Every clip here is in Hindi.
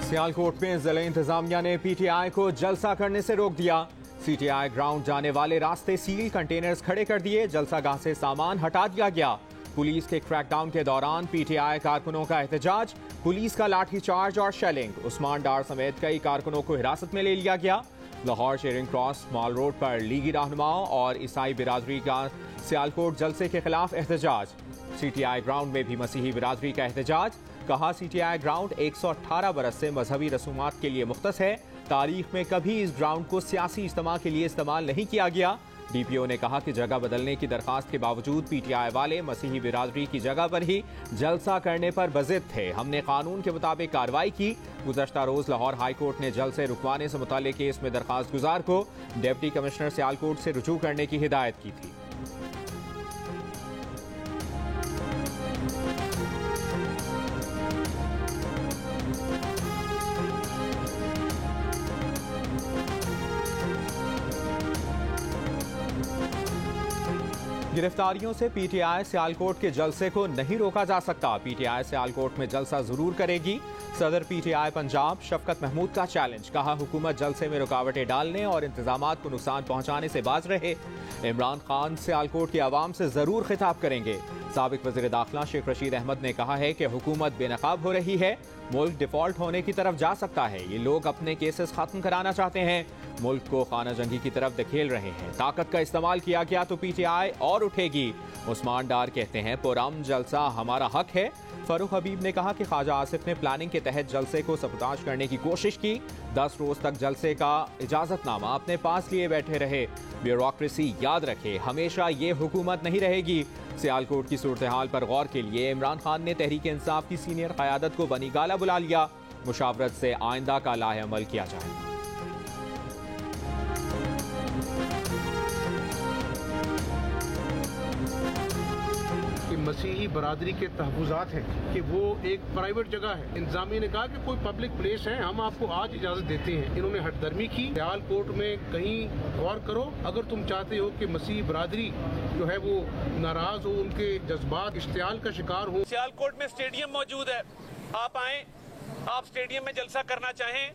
सियालकोट में जिला इंतजामिया ने पीटीआई को जलसा करने से रोक दिया। सीटीआई ग्राउंड जाने वाले रास्ते सील, कंटेनर्स खड़े कर दिए, जलसागाह से सामान हटा दिया गया। पुलिस के क्रैकडाउन के दौरान पीटीआई कारकुनों का एहतजाज, पुलिस का लाठीचार्ज और शेलिंग। उस्मान डार समेत कई कारकुनों को हिरासत में ले लिया गया। Lahore Charing Cross Mall Road पर लीगी रहनुमाओं और ईसाई बिरादरी का सियालकोट जलसे के खिलाफ एहतजाज। सीटीआई ग्राउंड में भी मसीही बिरादरी का एहतजाज। कहा, सीटीआई ग्राउंड 118 बरस से मजहबी रसूमात के लिए मुख्तस है। तारीख में कभी इस ग्राउंड को सियासी इज्तिमा के लिए इस्तेमाल नहीं किया गया। डीपीओ ने कहा कि जगह बदलने की दरखास्त के बावजूद पीटीआई वाले मसीही बिरादरी की जगह पर ही जलसा करने पर बजिद थे। हमने कानून के मुताबिक कार्रवाई की। गुज़श्ता रोज लाहौर हाई कोर्ट ने जलसे रुकवाने से मुताल्लिक केस में दरखास्त गुजार को डिप्टी कमिश्नर सियालकोट से रुजू करने की हिदायत की थी। गिरफ्तारियों से पीटीआई सियालकोट के जलसे को नहीं रोका जा सकता। पीटीआई सियालकोट में जलसा जरूर करेगी। सदर पीटीआई पंजाब शफकत महमूद का चैलेंज। कहा, हुकूमत जलसे में रुकावटें डालने और इंतजामात को नुकसान पहुंचाने से बाज रहे। इमरान खान सियालकोट की आवाम से जरूर खिताब करेंगे। साबिक वज़ीर दाखिला शेख रशीद अहमद ने कहा है कि हुकूमत बेनकाब हो रही है, मुल्क डिफॉल्ट होने की तरफ जा सकता है। ये लोग अपने केसेस खत्म कराना चाहते हैं, मुल्क को खाना जंगी की तरफ धकेल रहे हैं। ताकत का इस्तेमाल किया गया तो पीटीआई और उठेगी। उस्मान डार कहते हैं, पुरअमन जलसा हमारा हक है। फरूख हबीब ने कहा कि ख्वाजा आसिफ ने प्लानिंग के तहत जलसे को सबूताज करने की कोशिश की। 10 रोज तक जलसे का इजाजतनामा अपने पास लिए बैठे रहे। ब्यूरोक्रेसी याद रखे, हमेशा ये हुकूमत नहीं रहेगी। सियालकोट की सूरत हाल पर गौर के लिए इमरान खान ने तहरीक इंसाफ की सीनियर क़यादत को बनी गाला बुला लिया। मुशावरत से आइंदा का लाहेअमल किया जाए। मसीही बरादरी के तहफ़्फ़ुज़ात हैं कि वो एक प्राइवेट जगह है। इंतज़ामिया ने कहा कि कोई पब्लिक प्लेस है, हम आपको आज इजाज़त देते हैं। इन्होंने हटदर्मी की। सियालकोट में कहीं गौर करो, अगर तुम चाहते हो कि मसीही बरादरी जो है वो नाराज़ हो, उनके जज्बात इश्तियाल का शिकार हो। सियालकोट में स्टेडियम मौजूद है, आप आएँ, आप स्टेडियम में जलसा करना चाहें,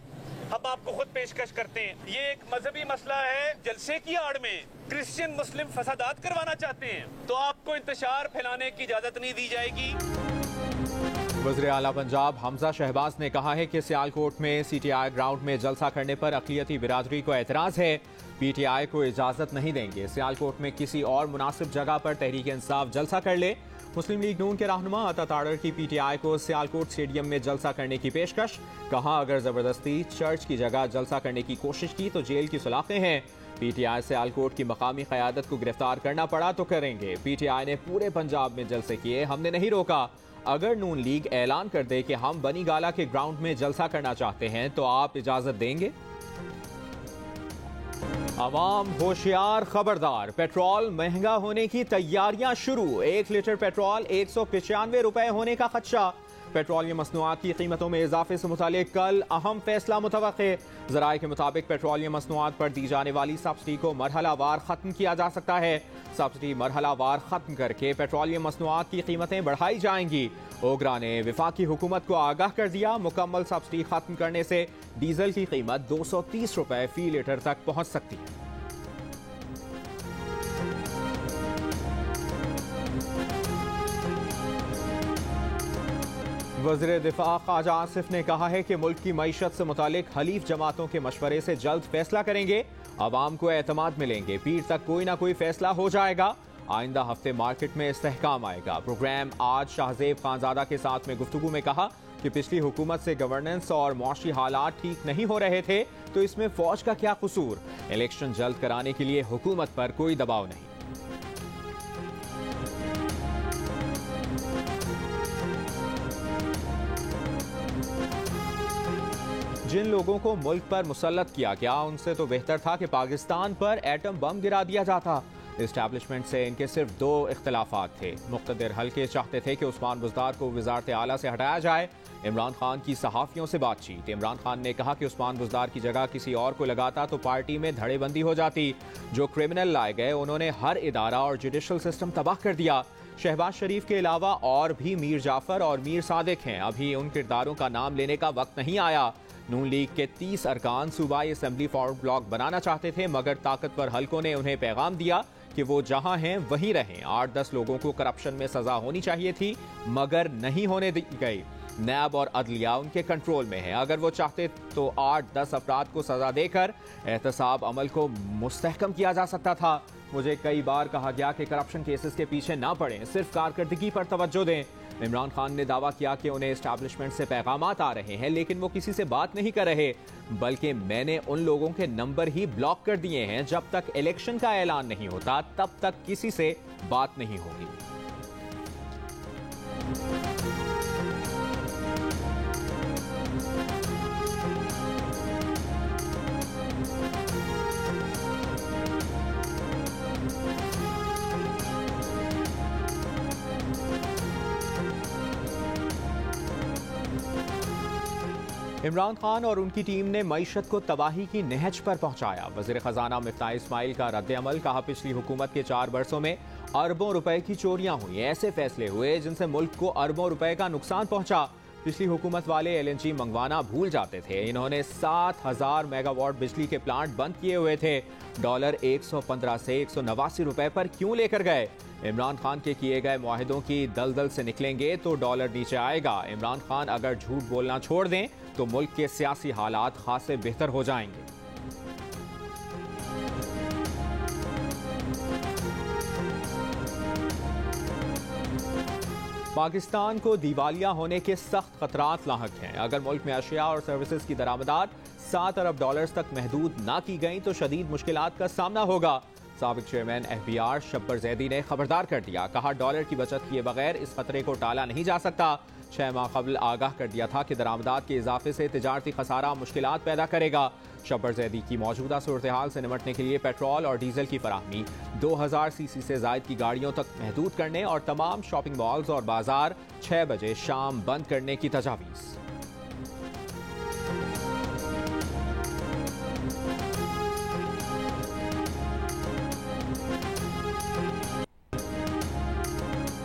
हम आपको खुद पेशकश करते हैं। ये एक मजहबी मसला है। जलसे की आड़ में क्रिश्चियन मुस्लिम फसादात करवाना चाहते हैं तो आपको इंतशार फैलाने की इजाजत नहीं दी जाएगी। वज़ीर आला पंजाब हमजा शहबाज ने कहा है कि सियालकोट में सीटीआई ग्राउंड में जलसा करने पर अक़लियती बिरादरी को एतराज़ है। पीटीआई को इजाज़त नहीं देंगे। सियालकोट में किसी और मुनासिब जगह पर तहरीक इंसाफ जलसा कर ले। मुस्लिम लीग नून के रहनुमा अता ताड़र की पीटीआई को सियालकोट स्टेडियम में जलसा करने की पेशकश। कहा, अगर जबरदस्ती चर्च की जगह जलसा करने की कोशिश की तो जेल की सलाखें हैं। पीटीआई सियालकोट की मकामी क़यादत को गिरफ्तार करना पड़ा तो करेंगे। पीटीआई ने पूरे पंजाब में जलसे किए, हमने नहीं रोका। अगर नून लीग ऐलान कर दे कि हम बनी गाला के ग्राउंड में जलसा करना चाहते हैं तो आप इजाजत देंगे? अवाम होशियार, खबरदार, पेट्रोल महंगा होने की तैयारियां शुरू। 1 लीटर पेट्रोल 195 रुपए होने का खदशा। पेट्रोलियम मसनूआत की कीमतों में इजाफे से मुतालिक कल अहम फैसला मुतवक्के। ज़राए के मुताबिक पेट्रोलियम मसनूआत पर दी जाने वाली सब्सिडी को मरहलावार खत्म किया जा सकता है। सब्सिडी मरहलावार खत्म करके पेट्रोलियम मसनूआत की कीमतें बढ़ाई जाएंगी। ओगरा ने वफाकी हुकूमत को आगाह कर दिया, मुकम्मल सब्सिडी खत्म करने से डीजल की कीमत 230 रुपए फी लीटर तक पहुंच सकती है। वज़ीर दिफा ख्वाजा आसिफ ने कहा है कि मुल्क की मईशत से मुतालिक हलीफ जमातों के मशवरे से जल्द फैसला करेंगे। अवाम को एतमाद मिलेंगे, पीर तक कोई ना कोई फैसला हो जाएगा। आइंदा हफ्ते मार्केट में इस्तेहकाम आएगा। प्रोग्राम आज शाहजेब खानजादा के साथ में गुफ्तगू में कहा कि पिछली हुकूमत से गवर्नेंस और मौशी हालात ठीक नहीं हो रहे थे तो इसमें फौज का क्या कसूर। इलेक्शन जल्द कराने के लिए हुकूमत पर कोई दबाव नहीं। जिन लोगों को मुल्क पर मुसल्लत किया गया उनसे तो बेहतर था कि पाकिस्तान पर एटम बम गिरा दिया जाता। इस्टेब्लिशमेंट से इनके सिर्फ 2 इख्तलाफात थे। मुक़्तदिर हल्के चाहते थे कि उस्मान बुज़दार को वज़ारत आला से हटाया जाए। इमरान खान की सहाफ़ियों से बातचीत। इमरान खान ने कहा कि उस्मान बुज़दार की जगह किसी और को लगाता तो पार्टी में धड़ेबंदी हो जाती। जो क्रिमिनल लाए गए उन्होंने हर इदारा और जुडिशल सिस्टम तबाह कर दिया। शहबाज शरीफ के अलावा और भी मीर जाफर और मीर सादिक हैं। अभी उन किरदारों का नाम लेने का वक्त नहीं आया। नून लीग के 30 अरकान सूबाई असेंबली फॉरवर्ड ब्लॉक बनाना चाहते थे, मगर ताकतवर हलकों ने उन्हें पैगाम दिया कि वो जहां हैं वहीं रहें। 8-10 लोगों को करप्शन में सजा होनी चाहिए थी, मगर नहीं होने दी गई। नैब और अदलिया उनके कंट्रोल में है। अगर वो चाहते तो 8-10 अफराद को सजा देकर एहतसाब अमल को मुस्तहकम किया जा सकता था। मुझे कई बार कहा गया कि करप्शन केसेस के पीछे ना पड़ें, सिर्फ कारकर्दगी पर तवज्जो दें। इमरान खान ने दावा किया कि उन्हें एस्टैब्लिशमेंट से पैगामात आ रहे हैं, लेकिन वो किसी से बात नहीं कर रहे, बल्कि मैंने उन लोगों के नंबर ही ब्लॉक कर दिए हैं। जब तक इलेक्शन का ऐलान नहीं होता तब तक किसी से बात नहीं होगी। इमरान खान और उनकी टीम ने मईशत को तबाही की नहज पर पहुंचाया। वज़ीर खजाना मिफ्ताह इस्माइल का रद्द-ए-अमल। कहा, पिछली हुकूमत के 4 बरसों में अरबों रुपए की चोरियां हुई। ऐसे फैसले हुए जिनसे मुल्क को अरबों रुपए का नुकसान पहुंचा। पिछली हुकूमत वाले LNG मंगवाना भूल जाते थे। इन्होंने 7000 मेगावाट बिजली के प्लांट बंद किए हुए थे। डॉलर 115 से 189 रुपए पर क्यों लेकर गए? इमरान खान के किए गए मुआहिदों की दलदल से निकलेंगे तो डॉलर नीचे आएगा। इमरान खान अगर झूठ बोलना छोड़ दें तो मुल्क के सियासी हालात खासे बेहतर हो जाएंगे। पाकिस्तान को दिवालिया होने के सख्त खतरात लाहक हैं। अगर मुल्क में अशिया और सर्विसेज की दरामदात 7 अरब डॉलर्स तक महदूद ना की गई तो शदीद मुश्किलात का सामना होगा। साबिक चेयरमैन FBR शब्बर जैदी ने खबरदार कर दिया। कहा, डॉलर की बचत किए बगैर इस खतरे को टाला नहीं जा सकता। 6 माह कबल आगाह कर दिया था कि दरामदात के इजाफे से तिजारती खसारा मुश्किलात पैदा करेगा। शब्बर जैदी की मौजूदा सूरत हाल से निमटने के लिए पेट्रोल और डीजल की फराहमी 2000 सीसी से जायद की गाड़ियों तक महदूद करने और तमाम शॉपिंग मॉल्स और बाजार 6 बजे शाम बंद करने की तजावीज़।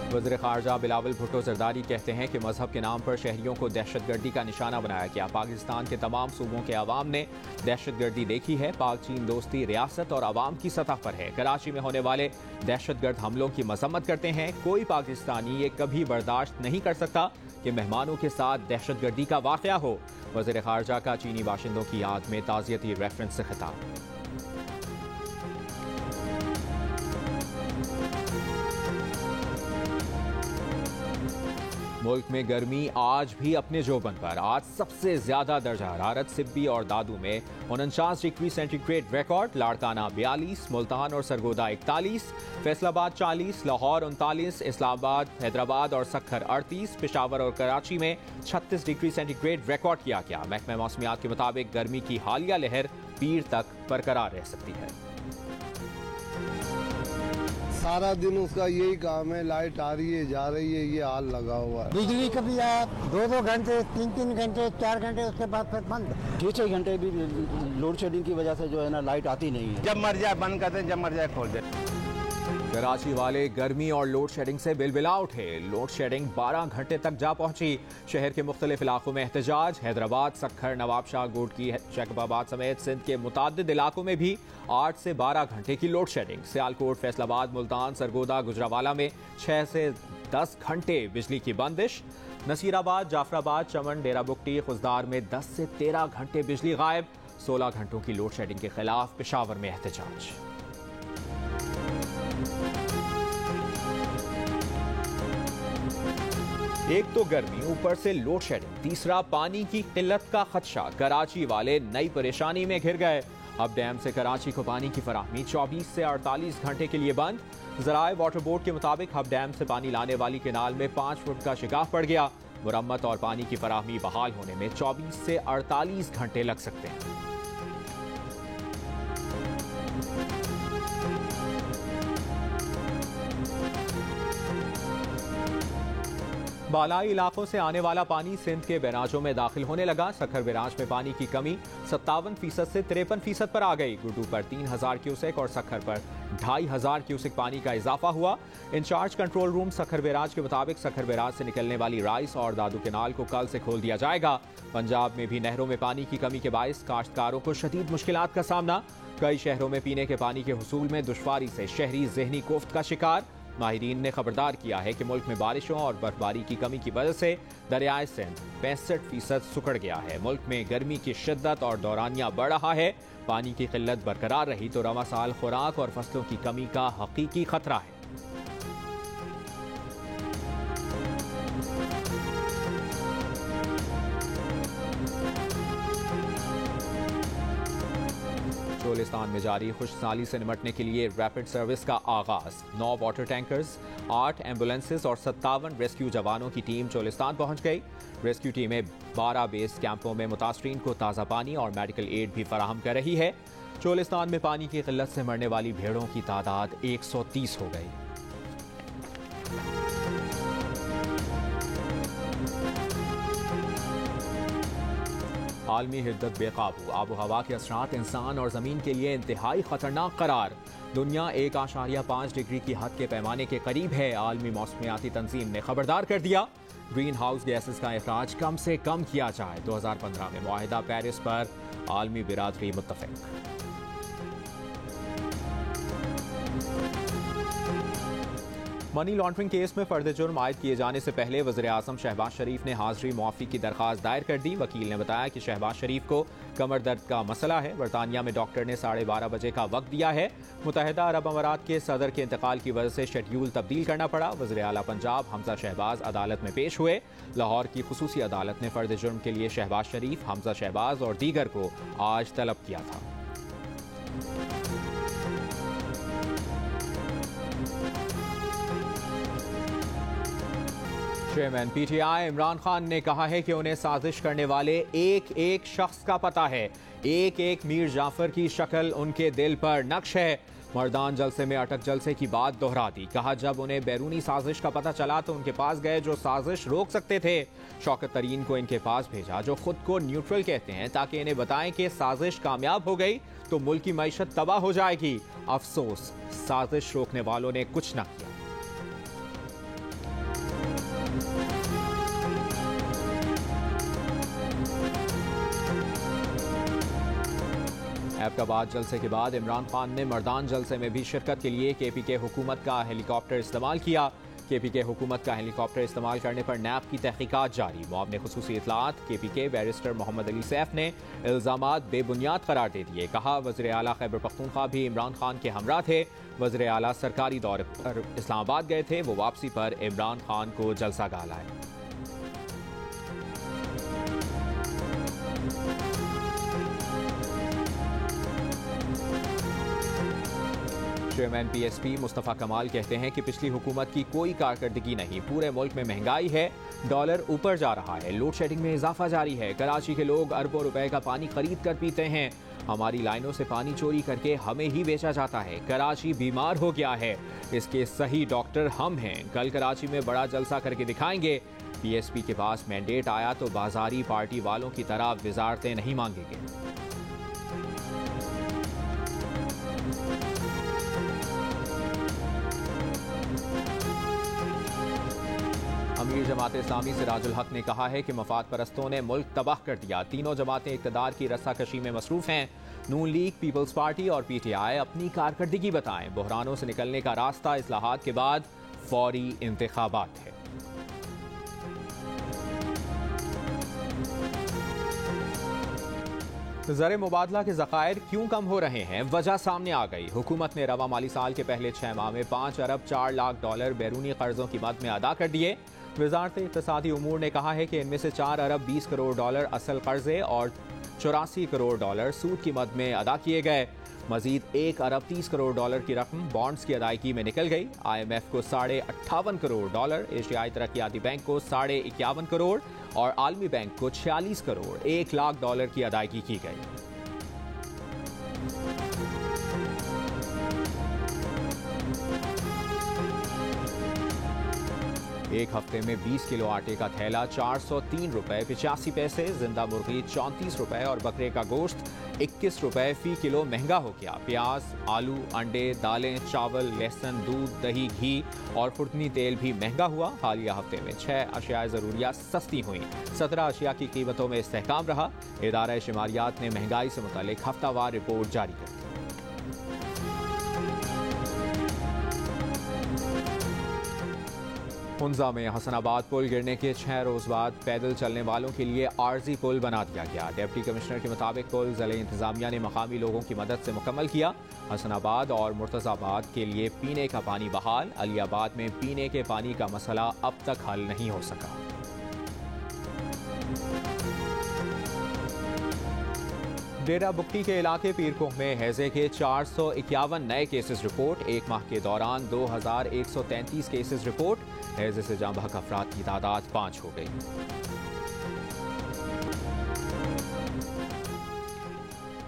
वज़ीर ख़ारजा बिलावल भुट्टो ज़रदारी कहते हैं कि मजहब के नाम पर शहरियों को दहशतगर्दी का निशाना बनाया गया। पाकिस्तान के तमाम सूबों के अवाम ने दहशतगर्दी देखी है। पाक चीन दोस्ती रियासत और अवाम की सतह पर है। कराची में होने वाले दहशतगर्द हमलों की मजम्मत करते हैं। कोई पाकिस्तानी ये कभी बर्दाश्त नहीं कर सकता कि मेहमानों के साथ दहशतगर्दी का वाक़या हो। वज़ीर ख़ारजा का चीनी बाशिंदों की याद में ताज़ियती रेफरेंस से खिताब। मुल्क में गर्मी आज भी अपने जोबन पर। आज सबसे ज्यादा दर्जा हरारत सिब्बी और दादू में 49 degree centigrade record. Larkana 42, Multan और सरगोदा 41, फैसलाबाद 40, लाहौर 39, इस्लामाबाद, हैदराबाद और सक्खर 38, पेशावर और कराची में 36 डिग्री सेंटीग्रेड रिकॉर्ड किया गया। महकमा मौसमियात के मुताबिक गर्मी की हालिया लहर पीर तक बरकरार रह सकती है। सारा दिन उसका यही काम है, लाइट आ रही है जा रही है, ये हाल लगा हुआ है। बिजली कभी आया 2-2 घंटे, 3-3 घंटे, 4 घंटे, उसके बाद फिर बंद। 6-6 घंटे भी लोड शेडिंग की वजह से जो है ना लाइट आती नहीं है। जब मर जाए बंद करते हैं, जब मर जाए खोल देते। कराची वाले गर्मी और लोड शेडिंग से बिलबिला उठे। लोड शेडिंग 12 घंटे तक जा पहुंची। शहर के मुख्तलिफ इलाकों में एहतजाज। हैदराबाद, सक्खर, नवाबशाह, गोडकी, जैकबाबाद समेत सिंध के मुताद्दिद इलाकों में भी 8 से 12 घंटे की लोड शेडिंग। सियालकोट, फैसलाबाद, मुल्तान, सरगोदा, गुजरावाला में 6 से 10 घंटे बिजली की बंदिश। नसीराबाद, जाफराबाद, चमन, डेरा बुगटी, खुजदार में 10 से 13 घंटे बिजली गायब। 16 घंटों की लोड शेडिंग के खिलाफ पेशावर में एहतजाज। एक तो गर्मी, ऊपर से लोड शेडिंग, तीसरा पानी की किल्लत का खदशा। कराची वाले नई परेशानी में घिर गए। अब डैम से कराची को पानी की फराहमी 24 से 48 घंटे के लिए बंद। ज़राए वाटर बोर्ड के मुताबिक अब डैम से पानी लाने वाली केनाल में 5 फुट का शिगाफ पड़ गया। मुरम्मत और पानी की फराहमी बहाल होने में 24 से 48 घंटे लग सकते हैं। बालाई इलाकों से आने वाला पानी सिंध के बैराजों में दाखिल होने लगा। सखर बैराज में पानी की कमी 57% से 53% पर आ गई। गुड्डू पर 3000 क्यूसेक और सखर पर 2500 क्यूसेक पानी का इजाफा हुआ। Incharge control room Sukkur barrage के मुताबिक सखर बैराज से निकलने वाली राइस और दादू केनाल को कल से खोल दिया जाएगा। पंजाब में भी नहरों में पानी की कमी के बायस काश्तकारों को शदीद मुश्किलात का सामना। कई शहरों में पीने के पानी के हुसूल में दुश्वारी से शहरी ज़हनी कोफ्त का शिकार। माहिरीन ने खबरदार किया है कि मुल्क में बारिशों और बर्फबारी की कमी की वजह से दरियाए सिंध 65% सुखड़ गया है। मुल्क में गर्मी की शिद्दत और दौरानिया बढ़ रहा है। पानी की किल्लत बरकरार रही तो रवा साल खुराक और फसलों की कमी का हकीकी खतरा है। चोलिस्तान में जारी खुशहाली से निपटने के लिए रैपिड सर्विस का आगाज। 9 वाटर टैंकर्स, 8 एम्बुलेंसेस और 57 रेस्क्यू जवानों की टीम चोलिस्तान पहुंच गई। रेस्क्यू टीमें 12 बेस कैंपों में मुतासरीन को ताज़ा पानी और मेडिकल एड भी फराहम कर रही है। चोलिस्तान में पानी की किल्लत से मरने वाली भेड़ों की तादाद 130 हो गई। आलमी हिद्दत बेकाबू, आबो हवा के असरात इंसान और ज़मीन के लिए इंतहाई खतरनाक करार। दुनिया 1.5 डिग्री की हद के पैमाने के करीब है। आलमी मौसमियाती तंजीम ने खबरदार कर दिया ग्रीन हाउस गैसेस का अखराज कम से कम किया जाए। 2015 में मुआहिदा पेरिस पर आलमी बिरादरी मुत्तफिक। मनी लॉन्ड्रिंग केस में फर्द जुर्म आयद किए जाने से पहले वज़ीर आज़म शहबाज शरीफ ने हाजिरी मुआफ़ी की दरख्वास्त दायर कर दी। वकील ने बताया कि शहबाज शरीफ को कमर दर्द का मसला है। बरतानिया में डॉक्टर ने 12:30 बजे का वक्त दिया है। मुत्तहिदा अरब अमारात के सदर के इंतकाल की वजह से शेड्यूल तब्दील करना पड़ा। वज़ीर आला पंजाब हमजा शहबाज अदालत में पेश हुए। लाहौर की खुसूसी अदालत ने फर्द जुर्म के लिए शहबाज शरीफ, हमजा शहबाज और दीगर को आज तलब किया था। चेयरमैन पीटीआई इमरान खान ने कहा है कि उन्हें साजिश करने वाले एक एक शख्स का पता है। एक एक मीर जाफर की शक्ल उनके दिल पर नक्श है। मर्दान जलसे में अटक जलसे की बात दोहरा दी। कहा जब उन्हें बैरूनी साजिश का पता चला तो उनके पास गए जो साजिश रोक सकते थे। शौकत तरीन को इनके पास भेजा जो खुद को न्यूट्रल कहते हैं ताकि इन्हें बताएं कि साजिश कामयाब हो गई तो मुल्क की मईशत तबाह हो जाएगी। अफसोस साजिश रोकने वालों ने कुछ न किया। ऐबकाबाद जलसे के बाद इमरान खान ने मर्दान जलसे में भी शिरकत के लिए केपीके हुकूमत का हेलीकॉप्टर इस्तेमाल किया। केपीके हुकूमत का हेलीकॉप्टर इस्तेमाल करने पर नैब की तहकीकात जारी। मुआवने खुसूसी इतलात केपीके बैरिस्टर मोहम्मद अली सैफ ने इल्जामात बेबुनियाद करार दे दिए। कहा वज़ीर आला खैबर पख्तूनख्वा भी इमरान खान के हमरा थे। वज़ीर आला सरकारी दौरे पर इस्लामाबाद गए थे। वो वापसी पर इमरान खान को जलसा गाह लाए। चेयरमैन पीएसपी मुस्तफ़ा कमाल कहते हैं कि पिछली हुकूमत की कोई कारकर्दगी नहीं। पूरे मुल्क में महंगाई है, डॉलर ऊपर जा रहा है, लोड शेडिंग में इजाफा जारी है। कराची के लोग अरबों रुपए का पानी खरीद कर पीते हैं। हमारी लाइनों से पानी चोरी करके हमें ही बेचा जाता है। कराची बीमार हो गया है, इसके सही डॉक्टर हम हैं। कल कराची में बड़ा जलसा करके दिखाएंगे। पीएसपी के पास मैंडेट आया तो बाजारी पार्टी वालों की तरह वजारतें नहीं मांगेंगे। अमीर जमात इस्लामी सिराजुल हक ने कहा है कि मफाद परस्तों ने मुल्क तबाह कर दिया। तीनों जमातें इक़्तिदार की रस्साकशी में मसरूफ हैं। नून लीग, पीपल्स पार्टी और पीटीआई अपनी कारकर्दगी बताएं। बहरानों से निकलने का रास्ता इस्लाहात के बाद फौरी इंतखाबात है। ज़र मुबादला के ज़खायर क्यों कम हो रहे हैं, वजह सामने आ गई। हुकूमत ने रवा माली साल के पहले 6 माह में 5 अरब 4 लाख डॉलर बैरूनी कर्जों की मद में अदा कर दिए। वजारत इक़्तिसादी उमूर ने कहा है कि इनमें से 4 अरब 20 करोड़ डॉलर असल कर्जे और 84 करोड़ डॉलर सूद की मद में अदा किए गए। मजीद 1 अरब 30 करोड़ डॉलर की रकम बॉन्ड्स की अदायगी में निकल गई। IMF को 58.5 करोड़ डॉलर, एशियाई तरक्याती बैंक को 51.5 करोड़ और आलमी बैंक को 46 करोड़ 1 लाख डॉलर की अदायगी की गई। एक हफ्ते में 20 किलो आटे का थैला 403 रुपए 85 पैसे, जिंदा मुर्गी 34 रुपए और बकरे का गोश्त 21 रुपए फी किलो महंगा हो गया। प्याज, आलू, अंडे, दालें, चावल, लहसुन, दूध, दही, घी और फुर्तनी तेल भी महंगा हुआ। हालिया हफ्ते में 6 अशियाए ज़रूरियात सस्ती हुई। 17 अशिया की कीमतों में इस्तेहकाम रहा। इदारा शुमारियात ने महंगाई से मुतालिक हफ्तावार रिपोर्ट जारी कर दी। हुंजा में हसनाबाद पुल गिरने के 6 रोज बाद पैदल चलने वालों के लिए आर्जी पुल बना दिया गया। डिप्टी कमिश्नर के मुताबिक पुल ज़िले इंतजामिया ने मकामी लोगों की मदद से मुकम्मल किया। हसनाबाद और मुर्तज़ाबाद के लिए पीने का पानी बहाल। अलियाबाद में पीने के पानी का मसला अब तक हल नहीं हो सका। डेरा बुक्टी के इलाके पीरकोह में हैजे के 451 नए केसेस रिपोर्ट। एक माह के दौरान 2133 केसेस रिपोर्ट। हैजे से जाँ बहक अफराद की तादाद 5 हो गई।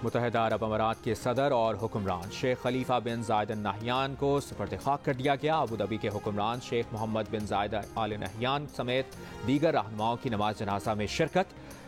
मुत्तहिदा अरब अमारात के सदर और हुक्मरान शेख खलीफा बिन जायद अल नहयान को सुपर्द खाक कर दिया गया। अबू धाबी के हुक्मरान शेख मोहम्मद बिन जायद अल नहयान समेत दीगर रहनुमाओं की नमाज जनाजा में शिरकत।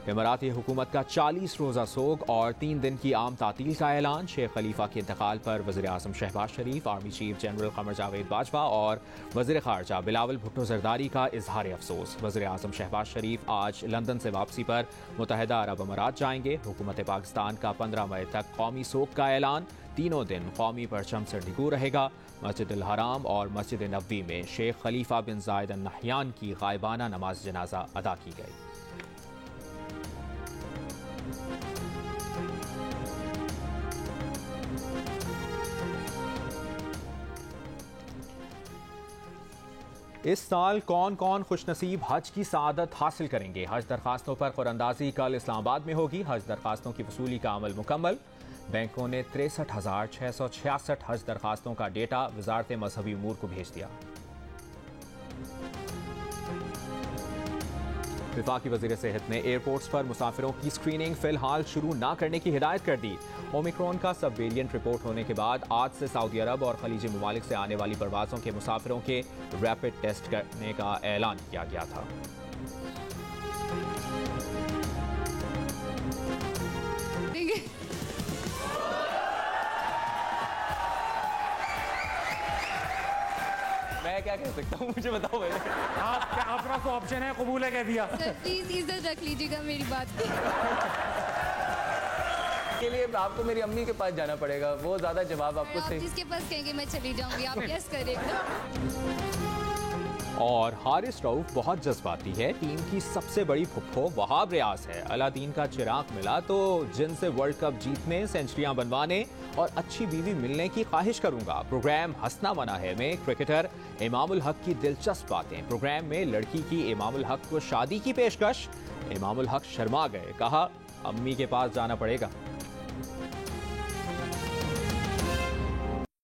इमाराती हुकूमत का 40 रोज़ा सोग और 3 दिन की आम तातील का ऐलान। शेख खलीफा के इंतकाल पर वज़ीर आज़म शहबाज शरीफ, आर्मी चीफ जनरल क़मर जावेद बाजवा और वज़ीर ख़ारजा बिलावल भुट्टो ज़रदारी का इजहार अफसोस। वज़ीर आज़म शहबाज शरीफ आज लंदन से वापसी पर मुत्तहिदा अरब अमारात जाएंगे। हुकूमत पाकिस्तान का 15 मई तक कौमी सोग का ऐलान। तीनों दिन कौमी परचम सरदिगू रहेगा। मस्जिद अल हराम और मस्जिद नबवी में शेख खलीफा बिन जायद अल नहयान की गायबाना नमाज जनाजा अदा की गई। इस साल कौन कौन खुशनसीब हज की सआदत हासिल करेंगे? हज दरखास्तों पर कुरअंदाजी कल इस्लामाबाद में होगी। हज दरखास्तों की वसूली का अमल मुकम्मल। बैंकों ने 63,666 हज दरखास्तों का डेटा वजारत मजहबी उमूर को भेज दिया। वफाकी वज़ीर सेहत ने एयरपोर्ट्स पर मुसाफिरों की स्क्रीनिंग फिलहाल शुरू न करने की हिदायत कर दी। ओमिक्रॉन का सब वेरिएंट रिपोर्ट होने के बाद आज से सऊदी अरब और खलीजी ममालिक से आने वाली परवाज़ों के मुसाफिरों के रैपिड टेस्ट करने का ऐलान किया गया था। मैं क्या कह सकता हूँ, मुझे बताओ भाई। आपका तो ऑप्शन है, कबूल है कह दिया। सर प्लीज इज्जत रख लीजिएगा मेरी बात की। के लिए आपको मेरी अम्मी के पास जाना पड़ेगा, वो ज्यादा जवाब आपको आप जिसके पास कहेंगे मैं चली जाऊंगी, आप यस करेगा। और हारिस रऊफ बहुत जज्बाती है। टीम की सबसे बड़ी फुप्पो वहाब रियाज है। अलादीन का चिराग मिला तो जिनसे वर्ल्ड कप जीतने, सेंचुरियां बनवाने और अच्छी बीवी मिलने की ख्वाहिश करूंगा। प्रोग्राम हंसना मना है में क्रिकेटर इमामुल हक की दिलचस्प बातें। प्रोग्राम में लड़की की इमामुल हक को शादी की पेशकश। इमामुल हक शर्मा गए, कहा अम्मी के पास जाना पड़ेगा।